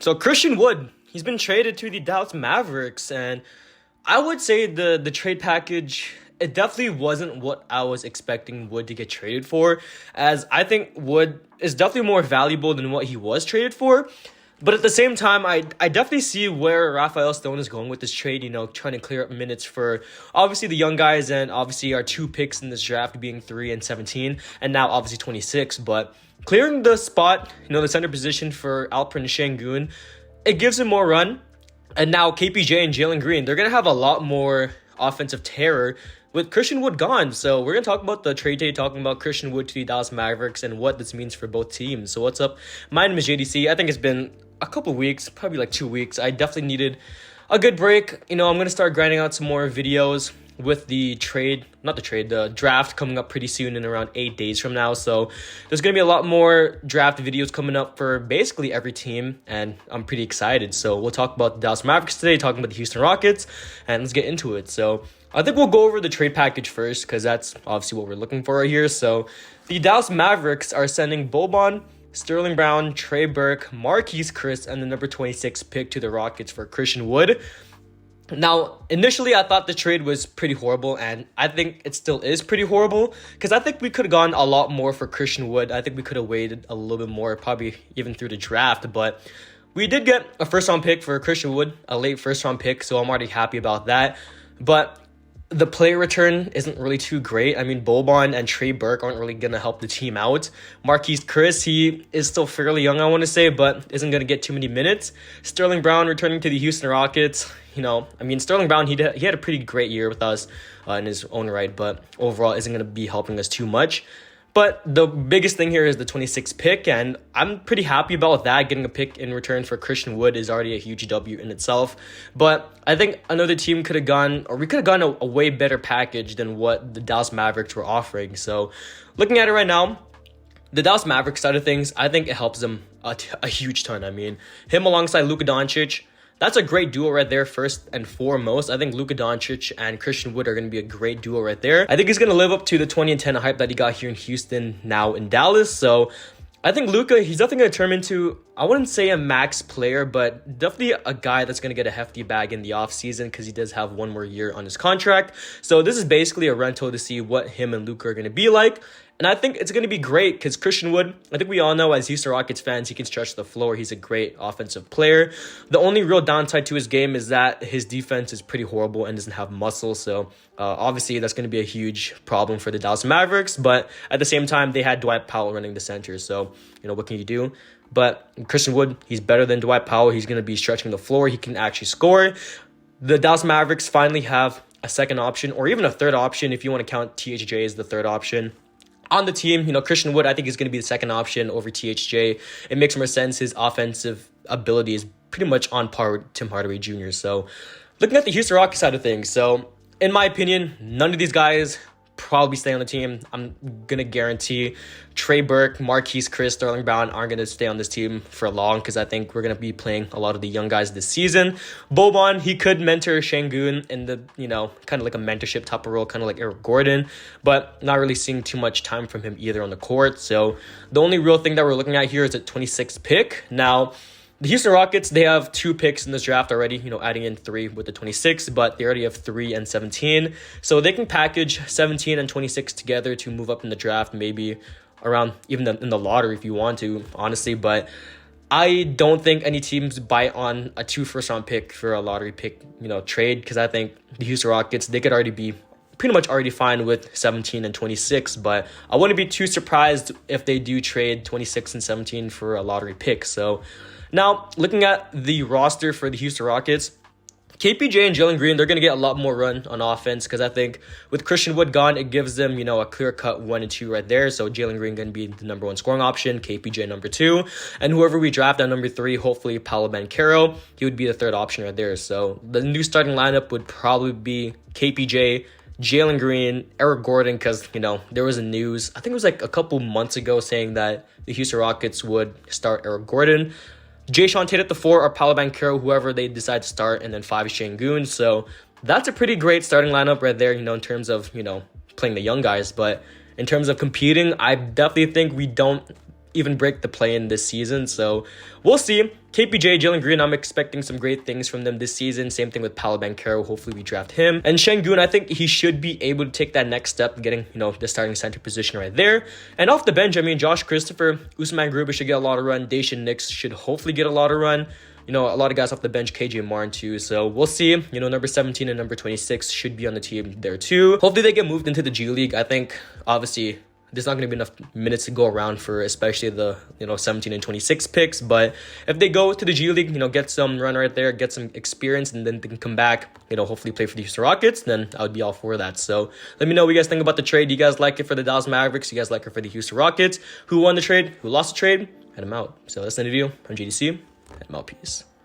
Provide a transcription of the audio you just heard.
So Christian Wood, he's been traded to the Dallas Mavericks, and I would say the trade package, it definitely wasn't what I was expecting Wood to get traded for, as I think Wood is definitely more valuable than what he was traded for. But at the same time, I definitely see where Rafael Stone is going with this trade, trying to clear up minutes for obviously the young guys and obviously our two picks in this draft being 3 and 17, and now obviously 26. But clearing the spot, the center position for Alperen Şengün, it gives him more run. And now KPJ and Jalen Green, they're going to have a lot more offensive terror with Christian Wood gone. So we're going to talk about the trade day, talking about Christian Wood to the Dallas Mavericks and what this means for both teams. So what's up? My name is JDC. I think it's been a couple weeks, probably like 2 weeks. I definitely needed a good break. I'm going to start grinding out some more videos with the draft coming up pretty soon in around 8 days from now. So there's going to be a lot more draft videos coming up for basically every team, and I'm pretty excited. So we'll talk about the Dallas Mavericks today, talking about the Houston Rockets, and let's get into it. So I think we'll go over the trade package first, because that's obviously what we're looking for right here. So the Dallas Mavericks are sending Boban, Sterling Brown, Trey Burke, Marquise Chris, and the number 26 pick to the Rockets for Christian Wood. Now, initially, I thought the trade was pretty horrible, and I think it still is pretty horrible, because I think we could have gone a lot more for Christian Wood. I think we could have waited a little bit more, probably even through the draft, but we did get a first-round pick for Christian Wood, a late first-round pick, so I'm already happy about that. But the player return isn't really too great. I mean, Boban and Trey Burke aren't really going to help the team out. Marquise Chris, he is still fairly young, I want to say, but isn't going to get too many minutes. Sterling Brown returning to the Houston Rockets. Sterling Brown, he had a pretty great year with us in his own right, but overall isn't going to be helping us too much. But the biggest thing here is the 26th pick, and I'm pretty happy about that. Getting a pick in return for Christian Wood is already a huge W in itself. But I think another team could have gone, or we could have gone a way better package than what the Dallas Mavericks were offering. So looking at it right now, the Dallas Mavericks side of things, I think it helps them a huge ton. I mean, him alongside Luka Doncic, that's a great duo right there, first and foremost. I think Luka Doncic and Christian Wood are going to be a great duo right there. I think he's going to live up to the 20 and 10 hype that he got here in Houston, now in Dallas. So I think Luka, he's definitely going to turn into, I wouldn't say a max player, but definitely a guy that's going to get a hefty bag in the offseason, because he does have one more year on his contract. So this is basically a rental to see what him and Luka are going to be like. And I think it's going to be great, because Christian Wood, I think we all know as Houston Rockets fans, he can stretch the floor. He's a great offensive player. The only real downside to his game is that his defense is pretty horrible and doesn't have muscle. So obviously that's going to be a huge problem for the Dallas Mavericks. But at the same time, they had Dwight Powell running the center. So, what can you do? But Christian Wood, he's better than Dwight Powell. He's going to be stretching the floor. He can actually score. The Dallas Mavericks finally have a second option, or even a third option if you want to count THJ as the third option on the team. Christian Wood, I think, is going to be the second option over THJ. It makes more sense. His offensive ability is pretty much on par with Tim Hardaway Jr. So looking at the Houston Rockets side of things, so in my opinion, none of these guys probably stay on the team. I'm going to guarantee Trey Burke, Marquise Chris, Sterling Brown aren't going to stay on this team for long, because I think we're going to be playing a lot of the young guys this season. Boban, he could mentor Şengün in the, kind of like a mentorship type of role, kind of like Eric Gordon, but not really seeing too much time from him either on the court. So the only real thing that we're looking at here is the 26th pick. Now, the Houston Rockets, they have 2 picks in this draft already, adding in 3 with the 26, but they already have 3 and 17. So they can package 17 and 26 together to move up in the draft, maybe around even in the lottery if you want to, honestly. But I don't think any teams bite on a 2 first-round pick for a lottery pick, trade, because I think the Houston Rockets, they could already be pretty much already fine with 17 and 26, but I wouldn't be too surprised if they do trade 26 and 17 for a lottery pick. So now, looking at the roster for the Houston Rockets, KPJ and Jalen Green, they're going to get a lot more run on offense, because I think with Christian Wood gone, it gives them, a clear-cut 1 and 2 right there. So Jalen Green going to be the number 1 scoring option, KPJ number 2, and whoever we draft at number 3, hopefully Paolo Banchero, he would be the third option right there. So the new starting lineup would probably be KPJ, Jalen Green, Eric Gordon, because, there was a news, I think it was like a couple months ago, saying that the Houston Rockets would start Eric Gordon. Jae'sean Tate at the 4 or Paolo Banchero, whoever they decide to start, and then 5 is Şengün. So that's a pretty great starting lineup right there, in terms of, playing the young guys. But in terms of competing, I definitely think we don't even break the play-in this season. So we'll see. KPJ, Jalen Green, I'm expecting some great things from them this season. Same thing with Paolo Banchero. Hopefully we draft him. And Şengün, I think he should be able to take that next step, getting, the starting center position right there. And off the bench, I mean, Josh Christopher, Usman Garuba should get a lot of run. Daishin Nix should hopefully get a lot of run. A lot of guys off the bench, KJ Martin too. So we'll see. Number 17 and number 26 should be on the team there too. Hopefully they get moved into the G League. I think, obviously, there's not going to be enough minutes to go around for especially the 17 and 26 picks, but if they go to the G League, get some run right there, get some experience, and then they can come back, hopefully play for the Houston Rockets, then I would be all for that. So let me know what you guys think about the trade. Do you guys like it for the Dallas Mavericks? Do you guys like it for the Houston Rockets? Who won the trade? Who lost the trade? And I'm out. So that's the end of the video. I'm JDC, and I'm out. Peace.